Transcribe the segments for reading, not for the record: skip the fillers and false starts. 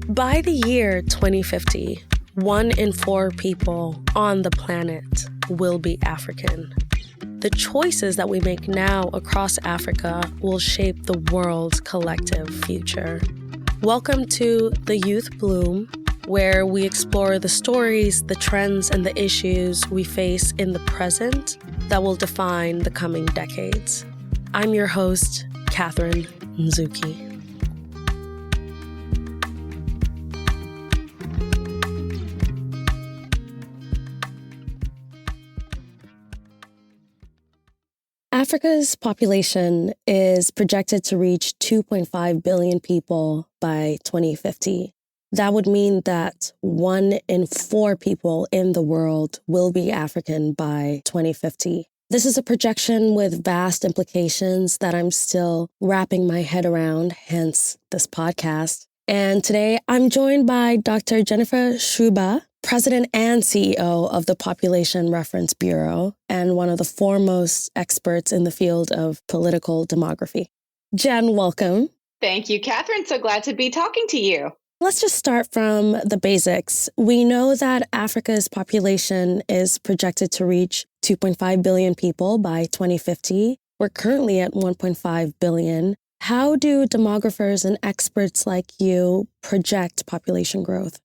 By the year 2050, 1 in 4 people on the planet will be African. The choices that we make now across Africa will shape the world's collective future. Welcome to The Youth Bloom, where we explore the stories, the trends, and the issues we face in the present that will define the coming decades. I'm your host, Catherine Nzuki. Africa's population is projected to reach 2.5 billion people by 2050. That would mean that 1 in 4 people in the world will be African by 2050. This is a projection with vast implications that I'm still wrapping my head around, hence this podcast. And today I'm joined by Dr. Jennifer Sciubba, President and CEO of the Population Reference Bureau, and one of the foremost experts in the field of political demography. Jen, welcome. Thank you, Catherine. So glad to be talking to you. Let's just start from the basics. We know that Africa's population is projected to reach 2.5 billion people by 2050. We're currently at 1.5 billion. How do demographers and experts like you project population growth?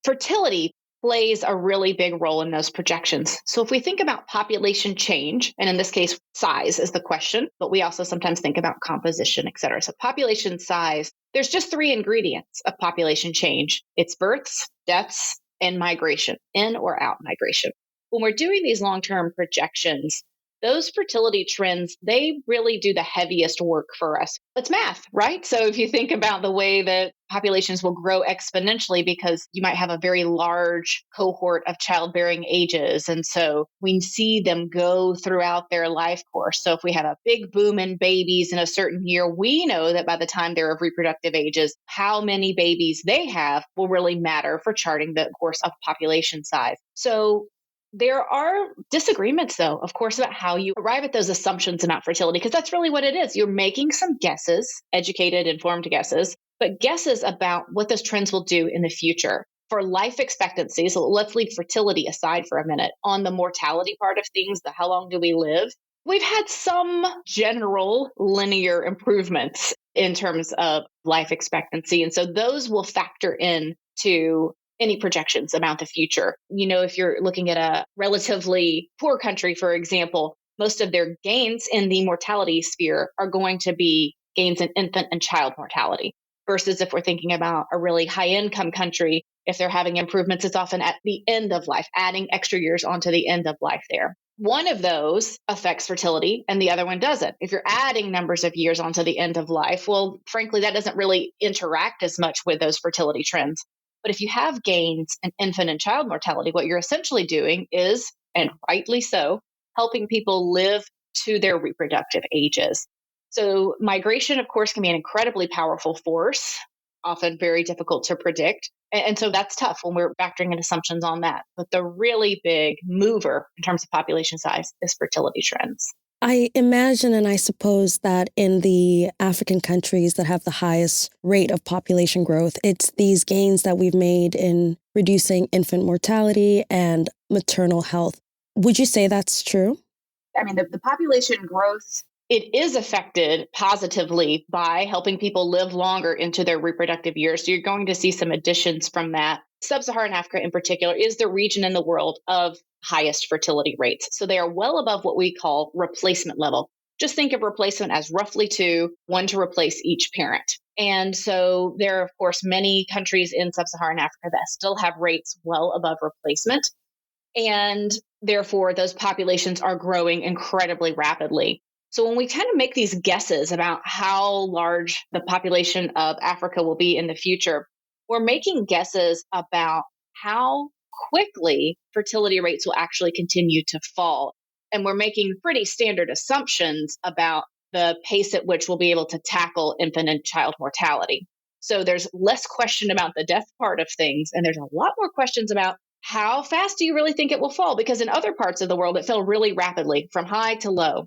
Fertility plays a really big role in those projections. So if we think about population change, and in this case, size is the question, but we also sometimes think about composition, et cetera. So population size, there's just 3 ingredients of population change. It's births, deaths, and migration, in or out migration. When we're doing these long-term projections, those fertility trends, they really do the heaviest work for us. It's math, right? So if you think about the way that populations will grow exponentially because you might have a very large cohort of childbearing ages. And so we see them go throughout their life course. So if we have a big boom in babies in a certain year, we know that by the time they're of reproductive ages, how many babies they have will really matter for charting the course of population size. So there are disagreements, though, of course, about how you arrive at those assumptions about fertility, because that's really what it is. You're making some guesses, educated, informed guesses, but guesses about what those trends will do in the future. For life expectancy, so let's leave fertility aside for a minute. On the mortality part of things, the how long do we live, we've had some general linear improvements in terms of life expectancy. And so those will factor in to any projections about the future. You know, if you're looking at a relatively poor country, for example, most of their gains in the mortality sphere are going to be gains in infant and child mortality. Versus if we're thinking about a really high income country, if they're having improvements, it's often at the end of life, adding extra years onto the end of life there. One of those affects fertility and the other one doesn't. If you're adding numbers of years onto the end of life, well, frankly, that doesn't really interact as much with those fertility trends. But if you have gains in infant and child mortality, what you're essentially doing is, and rightly so, helping people live to their reproductive ages. So migration, of course, can be an incredibly powerful force, often very difficult to predict. And so that's tough when we're factoring in assumptions on that. But the really big mover in terms of population size is fertility trends. I imagine and I suppose that in the African countries that have the highest rate of population growth, it's these gains that we've made in reducing infant mortality and maternal health. Would you say that's true? I mean, the population growth, it is affected positively by helping people live longer into their reproductive years. So you're going to see some additions from that. Sub-Saharan Africa in particular is the region in the world of highest fertility rates. So they are well above what we call replacement level. Just think of replacement as roughly 1 to replace each parent. And so there are, of course, many countries in Sub-Saharan Africa that still have rates well above replacement. And therefore, those populations are growing incredibly rapidly. So when we kind of make these guesses about how large the population of Africa will be in the future, we're making guesses about how quickly fertility rates will actually continue to fall. And we're making pretty standard assumptions about the pace at which we'll be able to tackle infant and child mortality. So there's less question about the death part of things, and there's a lot more questions about how fast do you really think it will fall? Because in other parts of the world, it fell really rapidly from high to low.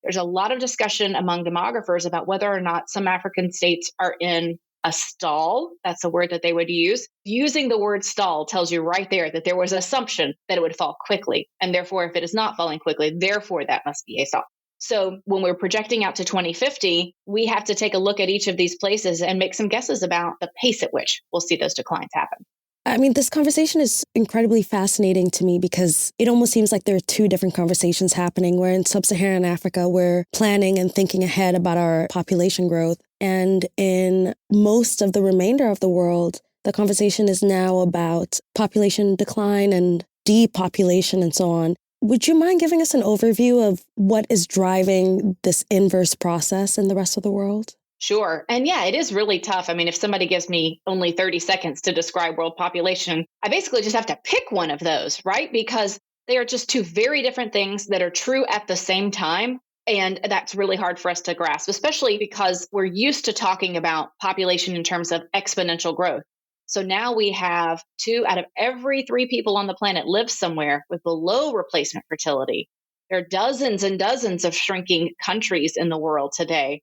There's a lot of discussion among demographers about whether or not some African states are in a stall. That's a word that they would use. Using the word stall tells you right there that there was an assumption that it would fall quickly. And therefore, if it is not falling quickly, therefore that must be a stall. So when we're projecting out to 2050, we have to take a look at each of these places and make some guesses about the pace at which we'll see those declines happen. I mean, this conversation is incredibly fascinating to me because it almost seems like there are two different conversations happening. Where in sub-Saharan Africa, we're planning and thinking ahead about our population growth. And in most of the remainder of the world, the conversation is now about population decline and depopulation and so on. Would you mind giving us an overview of what is driving this inverse process in the rest of the world? Sure. And yeah, it is really tough. I mean, if somebody gives me only 30 seconds to describe world population, I basically just have to pick one of those, right? Because they are just two very different things that are true at the same time. And that's really hard for us to grasp, especially because we're used to talking about population in terms of exponential growth. So now we have 2 out of every 3 people on the planet live somewhere with below replacement fertility. There are dozens and dozens of shrinking countries in the world today.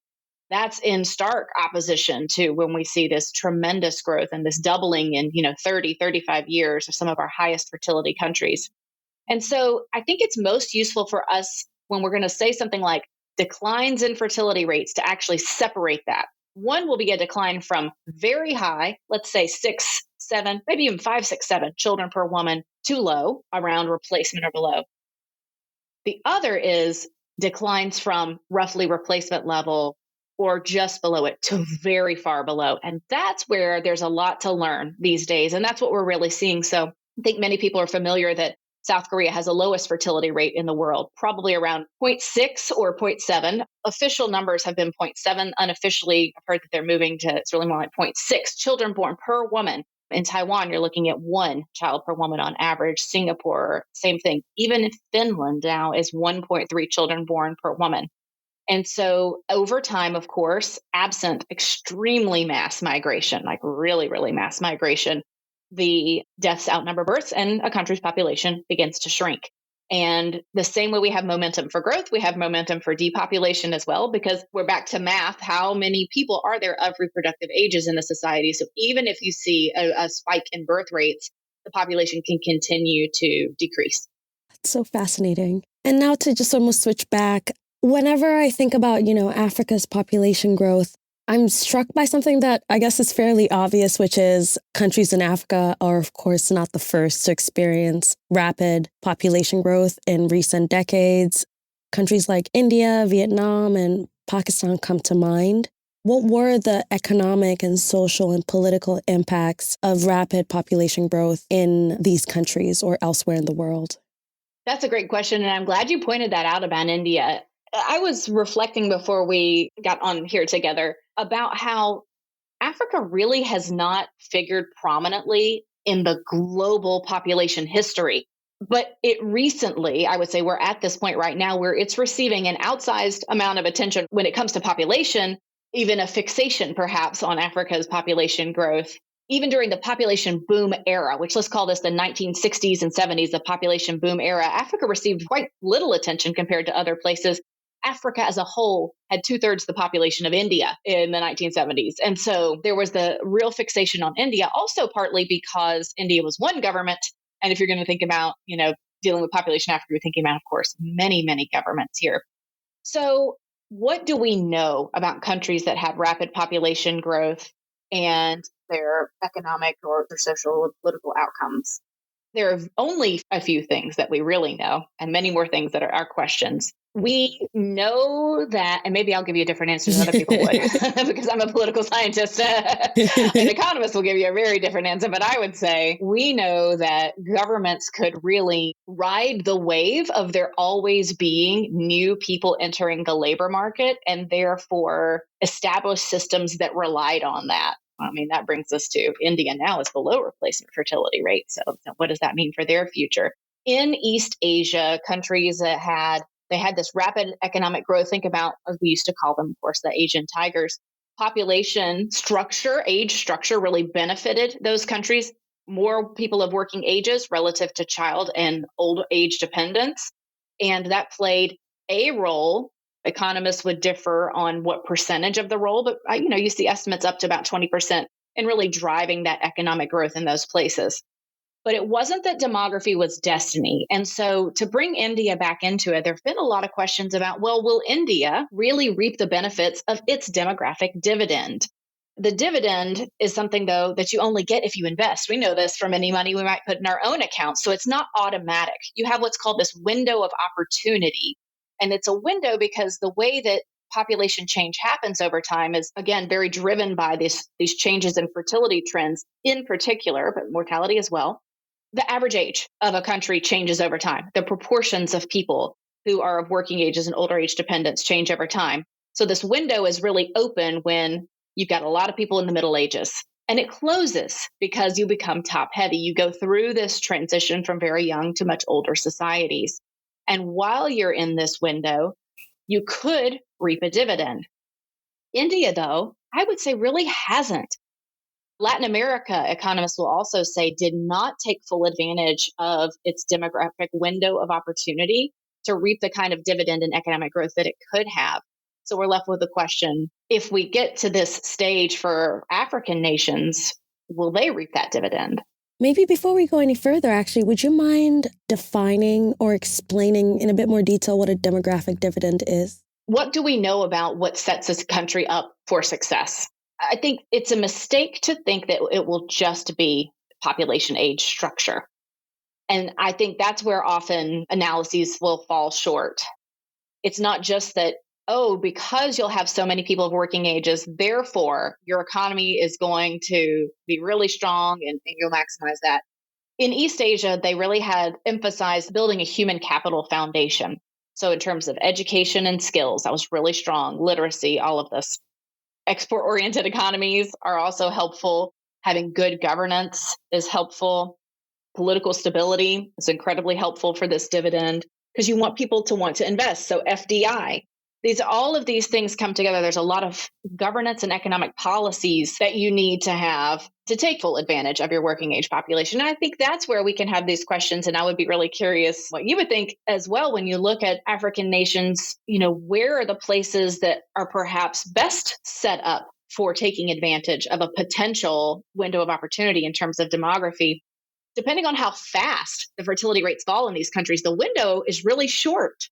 That's in stark opposition to when we see this tremendous growth and this doubling in 30 35 years of some of our highest fertility countries. And so I think it's most useful for us when we're going to say something like declines in fertility rates to actually separate that. One will be a decline from very high, let's say 6 7, maybe even 5 6 7 children per woman, too low, around replacement or below. The other is declines from roughly replacement level or just below it to very far below. And that's where there's a lot to learn these days. And that's what we're really seeing. So I think many people are familiar that South Korea has the lowest fertility rate in the world, probably around zero 0.6 or zero 0.7. Official numbers have been 0.7. Unofficially, I've heard that they're moving to, it's really more like zero 0.6 children born per woman. In Taiwan, you're looking at 1 child per woman on average. Singapore, same thing. Even Finland now is 1.3 children born per woman. And so over time, of course, absent extremely mass migration, like really, really mass migration, the deaths outnumber births and a country's population begins to shrink. And the same way we have momentum for growth, we have momentum for depopulation as well, because we're back to math. How many people are there of reproductive ages in the society? So even if you see a spike in birth rates, the population can continue to decrease. That's so fascinating. And now to just almost switch back, whenever I think about, Africa's population growth, I'm struck by something that I guess is fairly obvious, which is countries in Africa are, of course, not the first to experience rapid population growth in recent decades. Countries like India, Vietnam, and Pakistan come to mind. What were the economic and social and political impacts of rapid population growth in these countries or elsewhere in the world? That's a great question. And I'm glad you pointed that out about India. I was reflecting before we got on here together about how Africa really has not figured prominently in the global population history. But it recently, I would say we're at this point right now where it's receiving an outsized amount of attention when it comes to population, even a fixation perhaps on Africa's population growth. Even during the population boom era, which let's call this the 1960s and 70s, the population boom era, Africa received quite little attention compared to other places. Africa as a whole had 2/3 the population of India in the 1970s. And so there was the real fixation on India, also partly because India was one government. And if you're going to think about, dealing with population Africa, you're thinking about, of course, many, many governments here. So what do we know about countries that had rapid population growth and their economic or their social or political outcomes? There are only a few things that we really know, and many more things that are our questions. We know that, and maybe I'll give you a different answer than other people would, because I'm a political scientist. An economist will give you a very different answer, but I would say we know that governments could really ride the wave of there always being new people entering the labor market, and therefore establish systems that relied on that. I mean, that brings us to India now is below replacement fertility rate. So what does that mean for their future? In East Asia, countries that they had this rapid economic growth. Think about, as we used to call them, of course, the Asian tigers. Population structure, age structure really benefited those countries. More people of working ages relative to child and old age dependence. And that played a role Economists would differ on what percentage of the role, but you see estimates up to about 20% in really driving that economic growth in those places. But it wasn't that demography was destiny. And so to bring India back into it, there have been a lot of questions about, well, will India really reap the benefits of its demographic dividend? The dividend is something, though, that you only get if you invest. We know this from any money we might put in our own account. So it's not automatic. You have what's called this window of opportunity. And it's a window because the way that population change happens over time is, again, very driven by these changes in fertility trends in particular, but mortality as well. The average age of a country changes over time. The proportions of people who are of working ages and older age dependents change over time. So this window is really open when you've got a lot of people in the Middle Ages. And it closes because you become top heavy. You go through this transition from very young to much older societies. And while you're in this window, you could reap a dividend. India, though, I would say really hasn't. Latin America, economists will also say, did not take full advantage of its demographic window of opportunity to reap the kind of dividend and economic growth that it could have. So we're left with the question, if we get to this stage for African nations, will they reap that dividend? Maybe before we go any further, actually, would you mind defining or explaining in a bit more detail what a demographic dividend is? What do we know about what sets this country up for success? I think it's a mistake to think that it will just be population age structure. And I think that's where often analyses will fall short. It's not just that, because you'll have so many people of working ages, therefore your economy is going to be really strong and you'll maximize that. In East Asia, they really had emphasized building a human capital foundation. So in terms of education and skills, that was really strong, literacy, all of this. Export-oriented economies are also helpful. Having good governance is helpful. Political stability is incredibly helpful for this dividend because you want people to want to invest. So FDI, all of these things come together. There's a lot of governance and economic policies that you need to have to take full advantage of your working age population. And I think that's where we can have these questions. And I would be really curious what you would think as well when you look at African nations, where are the places that are perhaps best set up for taking advantage of a potential window of opportunity in terms of demography? Depending on how fast the fertility rates fall in these countries, the window is really short.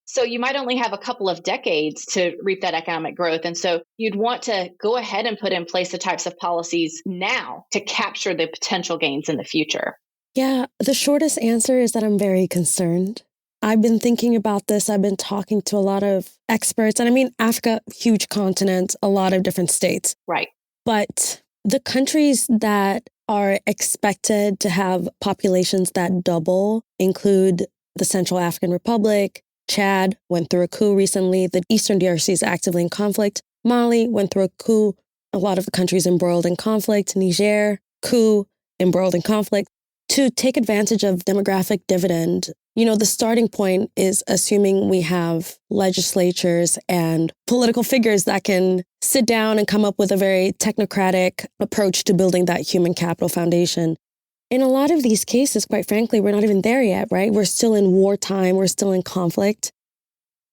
So you might only have a couple of decades to reap that economic growth. And so you'd want to go ahead and put in place the types of policies now to capture the potential gains in the future. Yeah, the shortest answer is that I'm very concerned. I've been thinking about this. I've been talking to a lot of experts. And I mean, Africa, huge continent, a lot of different states. Right. But the countries that are expected to have populations that double include the Central African Republic. Chad went through a coup recently. The Eastern DRC is actively in conflict. Mali went through a coup. A lot of the countries embroiled in conflict. Niger, coup, embroiled in conflict. To take advantage of demographic dividend, the starting point is assuming we have legislatures and political figures that can sit down and come up with a very technocratic approach to building that human capital foundation. In a lot of these cases, quite frankly, we're not even there yet, right? We're still in wartime. We're still in conflict.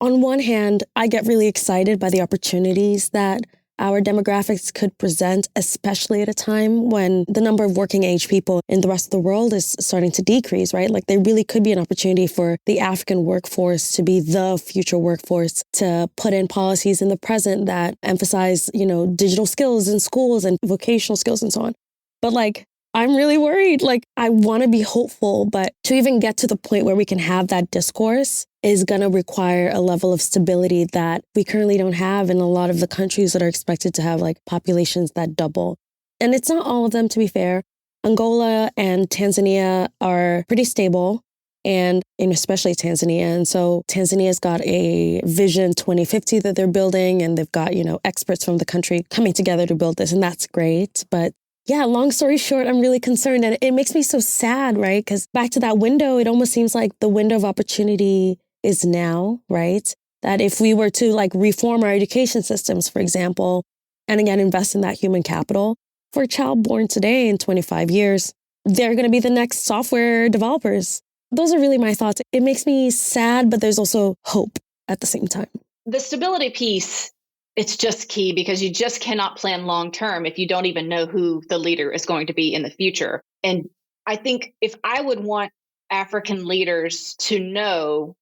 On one hand, I get really excited by the opportunities that our demographics could present, especially at a time when the number of working age people in the rest of the world is starting to decrease, right? Like there really could be an opportunity for the African workforce to be the future workforce, to put in policies in the present that emphasize, digital skills in schools and vocational skills and so on. But I'm really worried. I want to be hopeful, but to even get to the point where we can have that discourse is going to require a level of stability that we currently don't have in a lot of the countries that are expected to have populations that double. And it's not all of them, to be fair. Angola and Tanzania are pretty stable, and especially Tanzania. And so Tanzania's got a Vision 2050 that they're building, and they've got, experts from the country coming together to build this, and that's great. But yeah, long story short, I'm really concerned. And it makes me so sad, right? Because back to that window, it almost seems like the window of opportunity is now, right? That if we were to reform our education systems, for example, and again, invest in that human capital, for a child born today in 25 years, they're going to be the next software developers. Those are really my thoughts. It makes me sad, but there's also hope at the same time. The stability piece, it's just key because you just cannot plan long term if you don't even know who the leader is going to be in the future. And I think if I would want African leaders to know,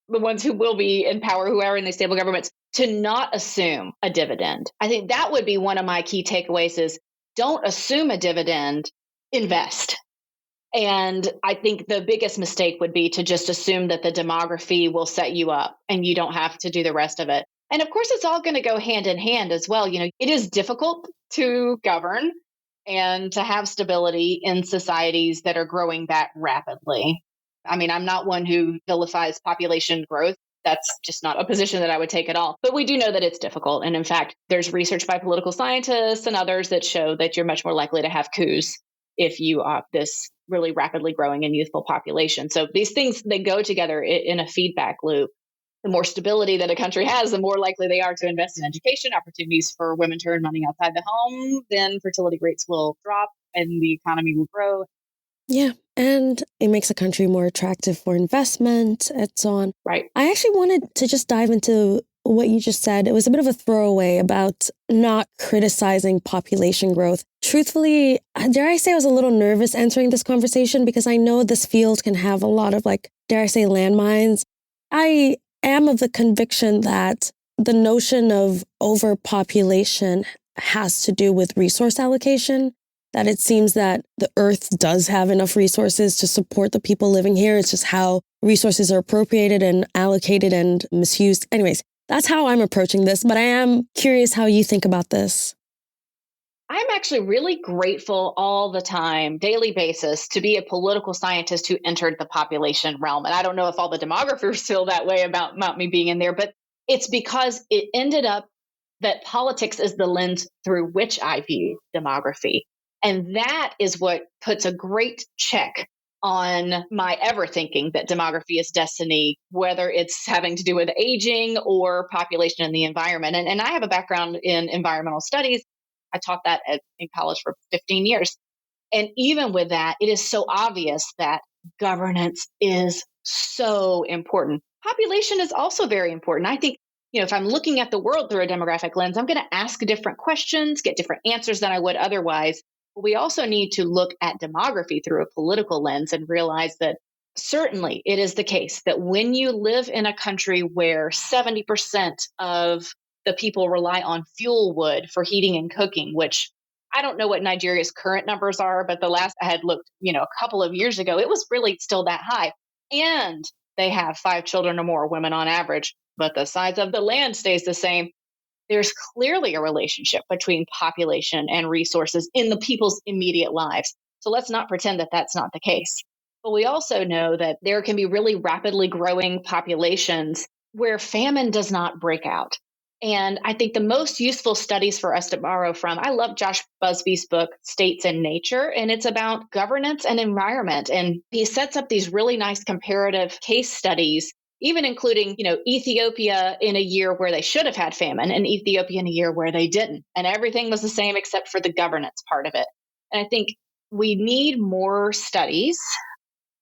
the ones who will be in power, who are in these stable governments, to not assume a dividend. I think that would be one of my key takeaways is don't assume a dividend, invest. And I think the biggest mistake would be to just assume that the demography will set you up and you don't have to do the rest of it. And of course, it's all going to go hand in hand as well. It is difficult to govern and to have stability in societies that are growing that rapidly. I mean, I'm not one who vilifies population growth. That's just not a position that I would take at all. But we do know that it's difficult. And in fact, there's research by political scientists and others that show that you're much more likely to have coups if you are this really rapidly growing and youthful population. So these things, they go together in a feedback loop. The more stability that a country has, the more likely they are to invest in education, opportunities for women to earn money outside the home, then fertility rates will drop and the economy will grow. Yeah, and it makes a country more attractive for investment and so on. Right. I actually wanted to just dive into what you just said. It was a bit of a throwaway about not criticizing population growth. Truthfully, dare I say I was a little nervous entering this conversation because I know this field can have a lot of, dare I say, landmines. I am of the conviction that the notion of overpopulation has to do with resource allocation, that it seems that the earth does have enough resources to support the people living here. It's just how resources are appropriated and allocated and misused. Anyways, that's how I'm approaching this, but I am curious how you think about this. I'm actually really grateful all the time, daily basis, to be a political scientist who entered the population realm. And I don't know if all the demographers feel that way about me being in there, but it's because it ended up that politics is the lens through which I view demography. And that is what puts a great check on my ever thinking that demography is destiny, whether it's having to do with aging or population and the environment. And I have a background in environmental studies. I taught that in college for 15 years. And even with that, it is so obvious that governance is so important. Population is also very important. I think, if I'm looking at the world through a demographic lens, I'm going to ask different questions, get different answers than I would otherwise. But we also need to look at demography through a political lens and realize that certainly it is the case that when you live in a country where 70% of the people rely on fuel wood for heating and cooking, which I don't know what Nigeria's current numbers are, but the last I had looked, a couple of years ago, it was really still that high. And they have 5 children or more, women on average, but the size of the land stays the same. There's clearly a relationship between population and resources in the people's immediate lives. So let's not pretend that that's not the case. But we also know that there can be really rapidly growing populations where famine does not break out. And I think the most useful studies for us to borrow from, I love Josh Busby's book, States and Nature, and it's about governance and environment. And he sets up these really nice comparative case studies, even including, Ethiopia in a year where they should have had famine and Ethiopia in a year where they didn't. And everything was the same except for the governance part of it. And I think we need more studies.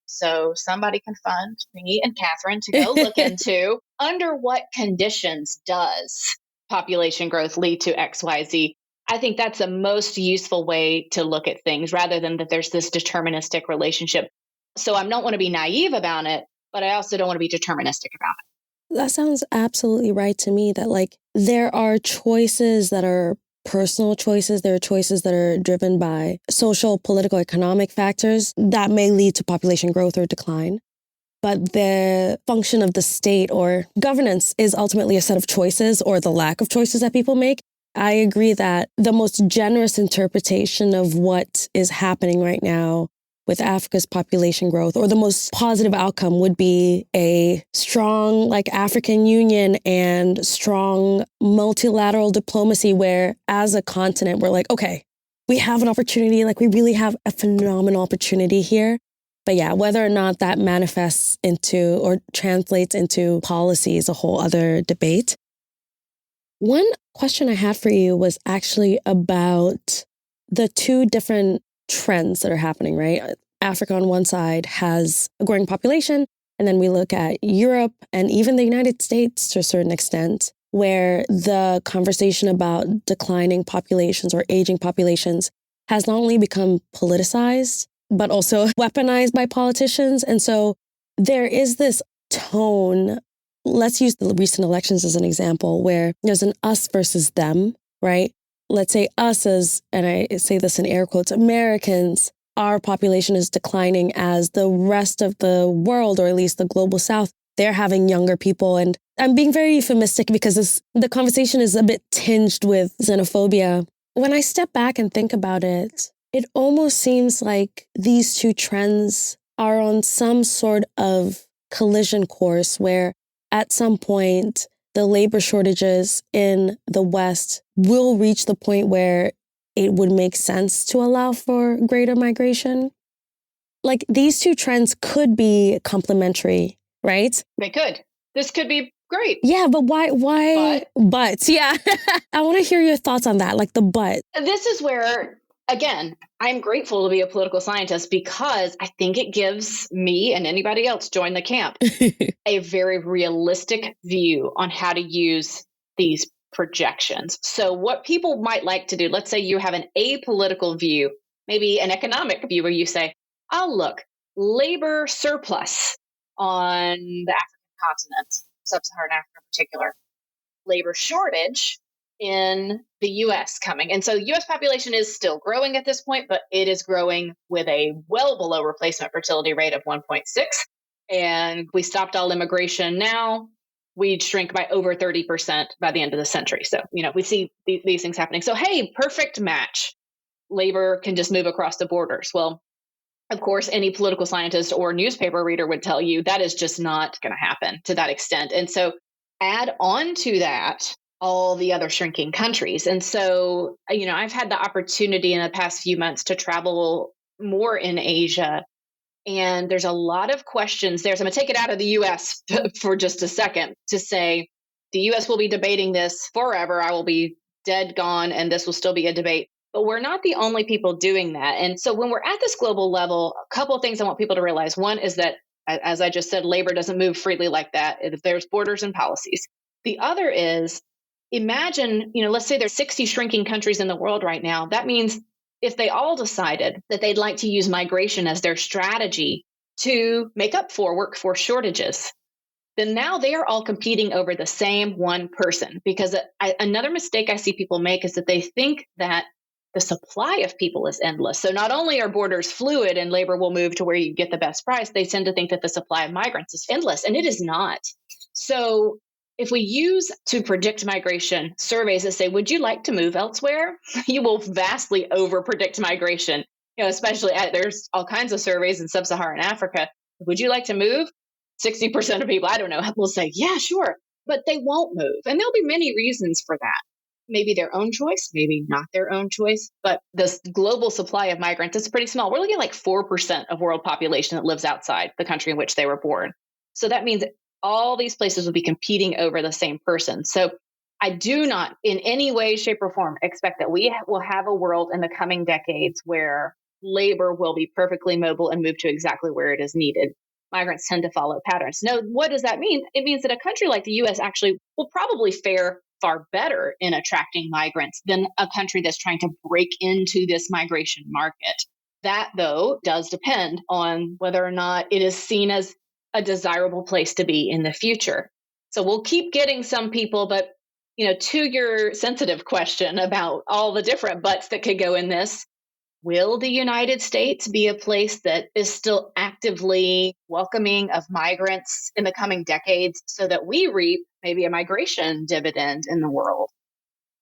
So somebody can fund me and Catherine to go look into under what conditions does population growth lead to XYZ. I think that's the most useful way to look at things rather than that there's this deterministic relationship. So I don't want to be naive about it, but I also don't want to be deterministic about it. That sounds absolutely right to me, that there are choices that are personal choices. There are choices that are driven by social, political, economic factors that may lead to population growth or decline. But the function of the state or governance is ultimately a set of choices or the lack of choices that people make. I agree that the most generous interpretation of what is happening right now with Africa's population growth, or the most positive outcome, would be a strong African Union and strong multilateral diplomacy where as a continent, we're okay, we have an opportunity, we really have a phenomenal opportunity here. But yeah, whether or not that manifests into or translates into policy is a whole other debate. One question I had for you was actually about the two different trends that are happening, right? Africa on one side has a growing population, And then we look at Europe and even the United States to a certain extent, where the conversation about declining populations or aging populations has not only become politicized, but also weaponized by politicians. And so there is this tone. Let's use the recent elections as an example, where there's an us versus them, right? Let's say us as, and I say this in air quotes, Americans, our population is declining as the rest of the world, or at least the global South, they're having younger people. And I'm being very euphemistic because the conversation is a bit tinged with xenophobia. When I step back and think about it, it almost seems like these two trends are on some sort of collision course where at some point the labor shortages in the West will reach the point where it would make sense to allow for greater migration. Like these two trends could be complementary, right? They could. This could be great. Yeah, but why? But yeah, I want to hear your thoughts on that, like the but. This is where, again, I'm grateful to be a political scientist because I think it gives me and anybody else join the camp a very realistic view on how to use these projections. So what people might like to do, let's say you have an apolitical view, maybe an economic view where you say, oh, look, labor surplus on the African continent, sub-Saharan Africa in particular, labor shortage in the US coming. And so US population is still growing at this point, but it is growing with a well below replacement fertility rate of 1.6. And we stopped all immigration now, we'd shrink by over 30% by the end of the century. So, we see these things happening. So, hey, perfect match. Labor can just move across the borders. Well, of course, any political scientist or newspaper reader would tell you that is just not going to happen to that extent. And so add on to that all the other shrinking countries. And so, I've had the opportunity in the past few months to travel more in Asia. And there's a lot of questions there. So I'm going to take it out of the US for just a second to say the US will be debating this forever. I will be dead gone, and this will still be a debate. But we're not the only people doing that. And so when we're at this global level, a couple of things I want people to realize. One is that, as I just said, labor doesn't move freely like that. There's borders and policies. The other is, imagine, let's say there's 60 shrinking countries in the world right now. That means if they all decided that they'd like to use migration as their strategy to make up for workforce shortages, then now they are all competing over the same one person. Because another mistake I see people make is that they think that the supply of people is endless. So not only are borders fluid and labor will move to where you get the best price, they tend to think that the supply of migrants is endless, and it is not. So if we use to predict migration surveys that say, would you like to move elsewhere? You will vastly over-predict migration. Especially there's all kinds of surveys in sub-Saharan Africa. Would you like to move? 60% of people, I don't know, will say, yeah, sure, but they won't move. And there'll be many reasons for that. Maybe their own choice, maybe not their own choice, but the global supply of migrants is pretty small. We're looking at like 4% of world population that lives outside the country in which they were born. So that means all these places will be competing over the same person. So I do not in any way, shape, or form expect that we will have a world in the coming decades where labor will be perfectly mobile and move to exactly where it is needed. Migrants tend to follow patterns. Now, what does that mean? It means that a country like the US actually will probably fare far better in attracting migrants than a country that's trying to break into this migration market. That, though, does depend on whether or not it is seen as a desirable place to be in the future. So we'll keep getting some people, but to your sensitive question about all the different buts that could go in this, will the United States be a place that is still actively welcoming of migrants in the coming decades so that we reap maybe a migration dividend in the world?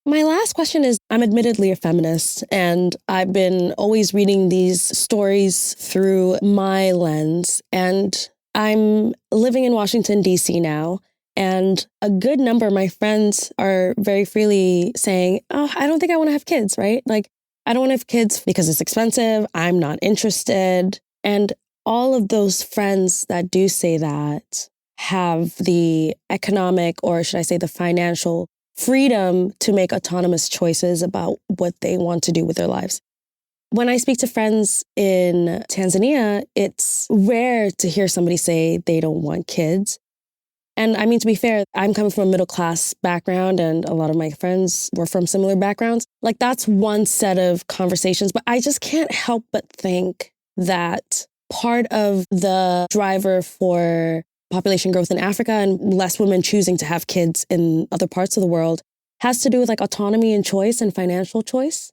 My last question is, I'm admittedly a feminist, and I've been always reading these stories through my lens, and I'm living in Washington, D.C. now, and a good number of my friends are very freely saying, oh, I don't think I want to have kids, right? Like, I don't want to have kids because it's expensive. I'm not interested. And all of those friends that do say that have the economic, or should I say the financial freedom to make autonomous choices about what they want to do with their lives. When I speak to friends in Tanzania, it's rare to hear somebody say they don't want kids. And I mean, to be fair, I'm coming from a middle class background and a lot of my friends were from similar backgrounds. Like that's one set of conversations, but I just can't help but think that part of the driver for population growth in Africa and less women choosing to have kids in other parts of the world has to do with like autonomy and choice and financial choice.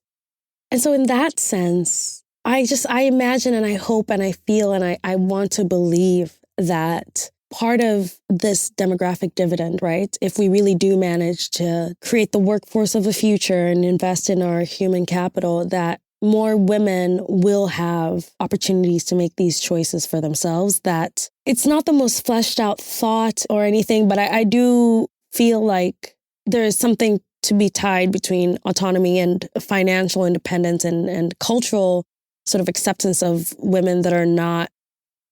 And so in that sense, I imagine and I hope and I feel and I want to believe that part of this demographic dividend, right? If we really do manage to create the workforce of the future and invest in our human capital, that more women will have opportunities to make these choices for themselves. That it's not the most fleshed out thought or anything, but I do feel like there is something to be tied between autonomy and financial independence and cultural sort of acceptance of women that are not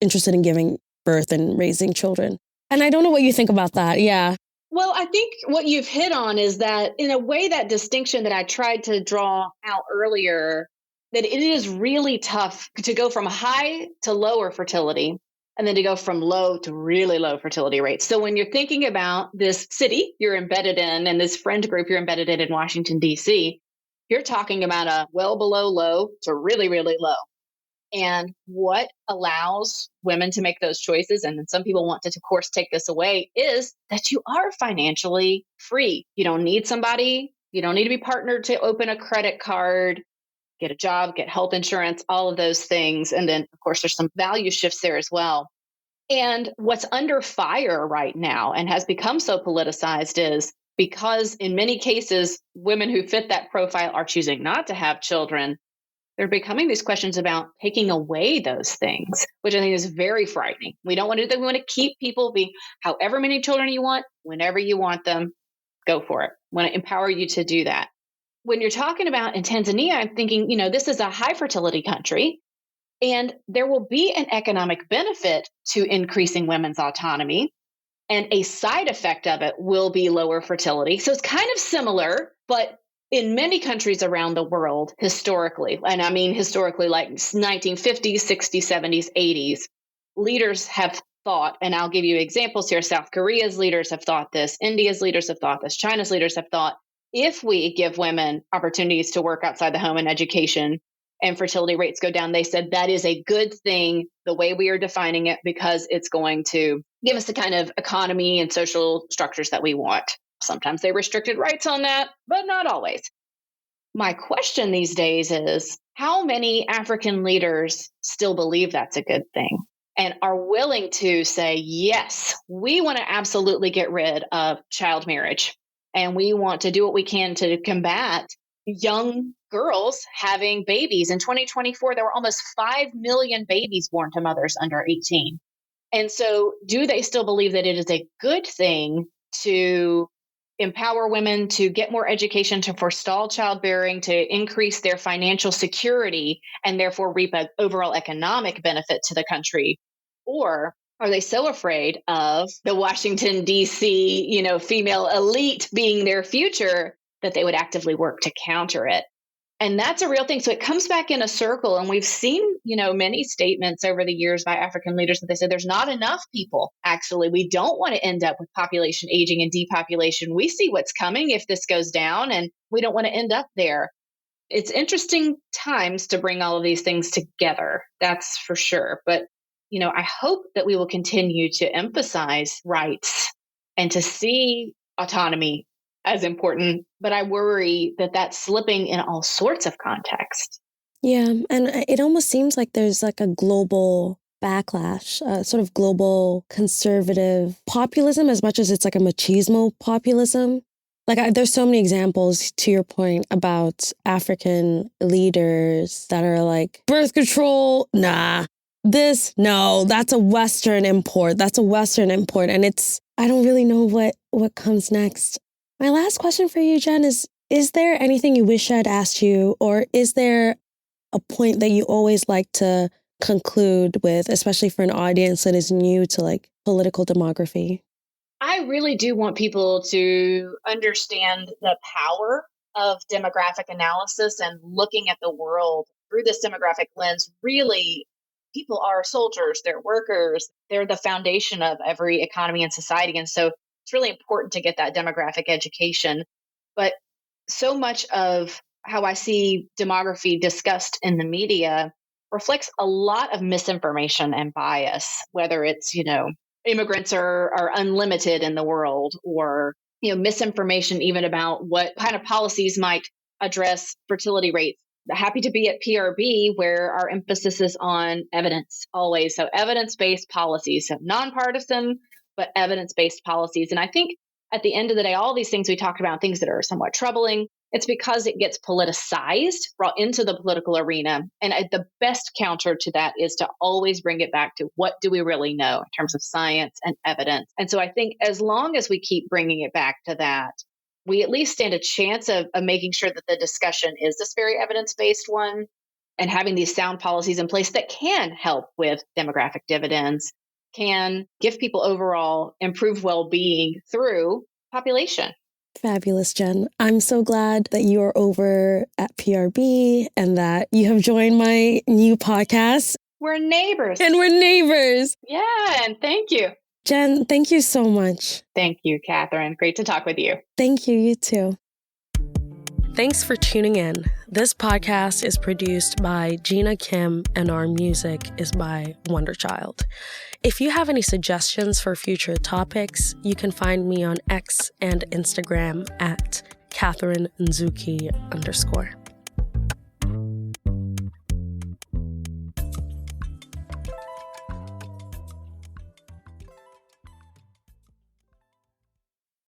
interested in giving birth and raising children. And I don't know what you think about that. Yeah. Well, I think what you've hit on is that in a way, that distinction that I tried to draw out earlier, that it is really tough to go from high to lower fertility and then to go from low to really low fertility rates. So when you're thinking about this city you're embedded in and this friend group you're embedded in Washington, D.C., you're talking about a well below low to really, really low. And what allows women to make those choices, and then some people want to, of course, take this away, is that you are financially free. You don't need somebody. You don't need to be partnered to open a credit card, get a job, get health insurance, all of those things. And then, of course, there's some value shifts there as well. And what's under fire right now and has become so politicized is because in many cases, women who fit that profile are choosing not to have children. They're becoming these questions about taking away those things, which I think is very frightening. We don't want to do that. We want to keep people being however many children you want, whenever you want them, go for it. We want to empower you to do that. When you're talking about in Tanzania, I'm thinking, this is a high fertility country, and there will be an economic benefit to increasing women's autonomy. And a side effect of it will be lower fertility. So it's kind of similar, but in many countries around the world, historically, and I mean historically like 1950s, 60s, 70s, 80s, leaders have thought, and I'll give you examples here. South Korea's leaders have thought this, India's leaders have thought this, China's leaders have thought, if we give women opportunities to work outside the home and education and fertility rates go down, they said that is a good thing the way we are defining it because it's going to give us the kind of economy and social structures that we want. Sometimes they restricted rights on that, but not always. My question these days is how many African leaders still believe that's a good thing and are willing to say, yes, we want to absolutely get rid of child marriage and we want to do what we can to combat young girls having babies. In 2024, there were almost 5 million babies born to mothers under 18. And so do they still believe that it is a good thing to empower women to get more education, to forestall childbearing, to increase their financial security, and therefore reap an overall economic benefit to the country? Or are they so afraid of the Washington, D.C., female elite being their future that they would actively work to counter it? And that's a real thing. So it comes back in a circle. And we've seen, many statements over the years by African leaders that they said there's not enough people. Actually, we don't want to end up with population aging and depopulation. We see what's coming if this goes down, and we don't want to end up there. It's interesting times to bring all of these things together. That's for sure. But, I hope that we will continue to emphasize rights and to see autonomy as important, but I worry that that's slipping in all sorts of context. Yeah, and it almost seems like there's like a global backlash, sort of global conservative populism as much as it's like a machismo populism. Like there's so many examples to your point about African leaders that are like birth control, nah, this, no, that's a Western import. That's a Western import. And I don't really know what comes next. My last question for you, Jen, is there anything you wish I'd asked you, or is there a point that you always like to conclude with, especially for an audience that is new to like political demography? I really do want people to understand the power of demographic analysis and looking at the world through this demographic lens, really, people are soldiers, they're workers, they're the foundation of every economy and society. And so it's really important to get that demographic education. But so much of how I see demography discussed in the media reflects a lot of misinformation and bias, whether it's, immigrants are unlimited in the world, or, misinformation even about what kind of policies might address fertility rates. Happy to be at PRB, where our emphasis is on evidence always. So evidence-based policies, so nonpartisan, but evidence-based policies. And I think at the end of the day, all these things we talked about, things that are somewhat troubling, it's because it gets politicized, brought into the political arena. And the best counter to that is to always bring it back to what do we really know in terms of science and evidence. And so I think as long as we keep bringing it back to that, we at least stand a chance of making sure that the discussion is this very evidence-based one, and having these sound policies in place that can help with demographic dividends, can give people overall improved well-being through population. Fabulous, Jen. I'm so glad that you are over at PRB and that you have joined my new podcast. We're neighbors. And we're neighbors. Yeah, and thank you. Jen, thank you so much. Thank you, Catherine. Great to talk with you. Thank you. You too. Thanks for tuning in. This podcast is produced by Gina Kim and our music is by Wonderchild. If you have any suggestions for future topics, you can find me on X and Instagram at @KatherineNzuki_.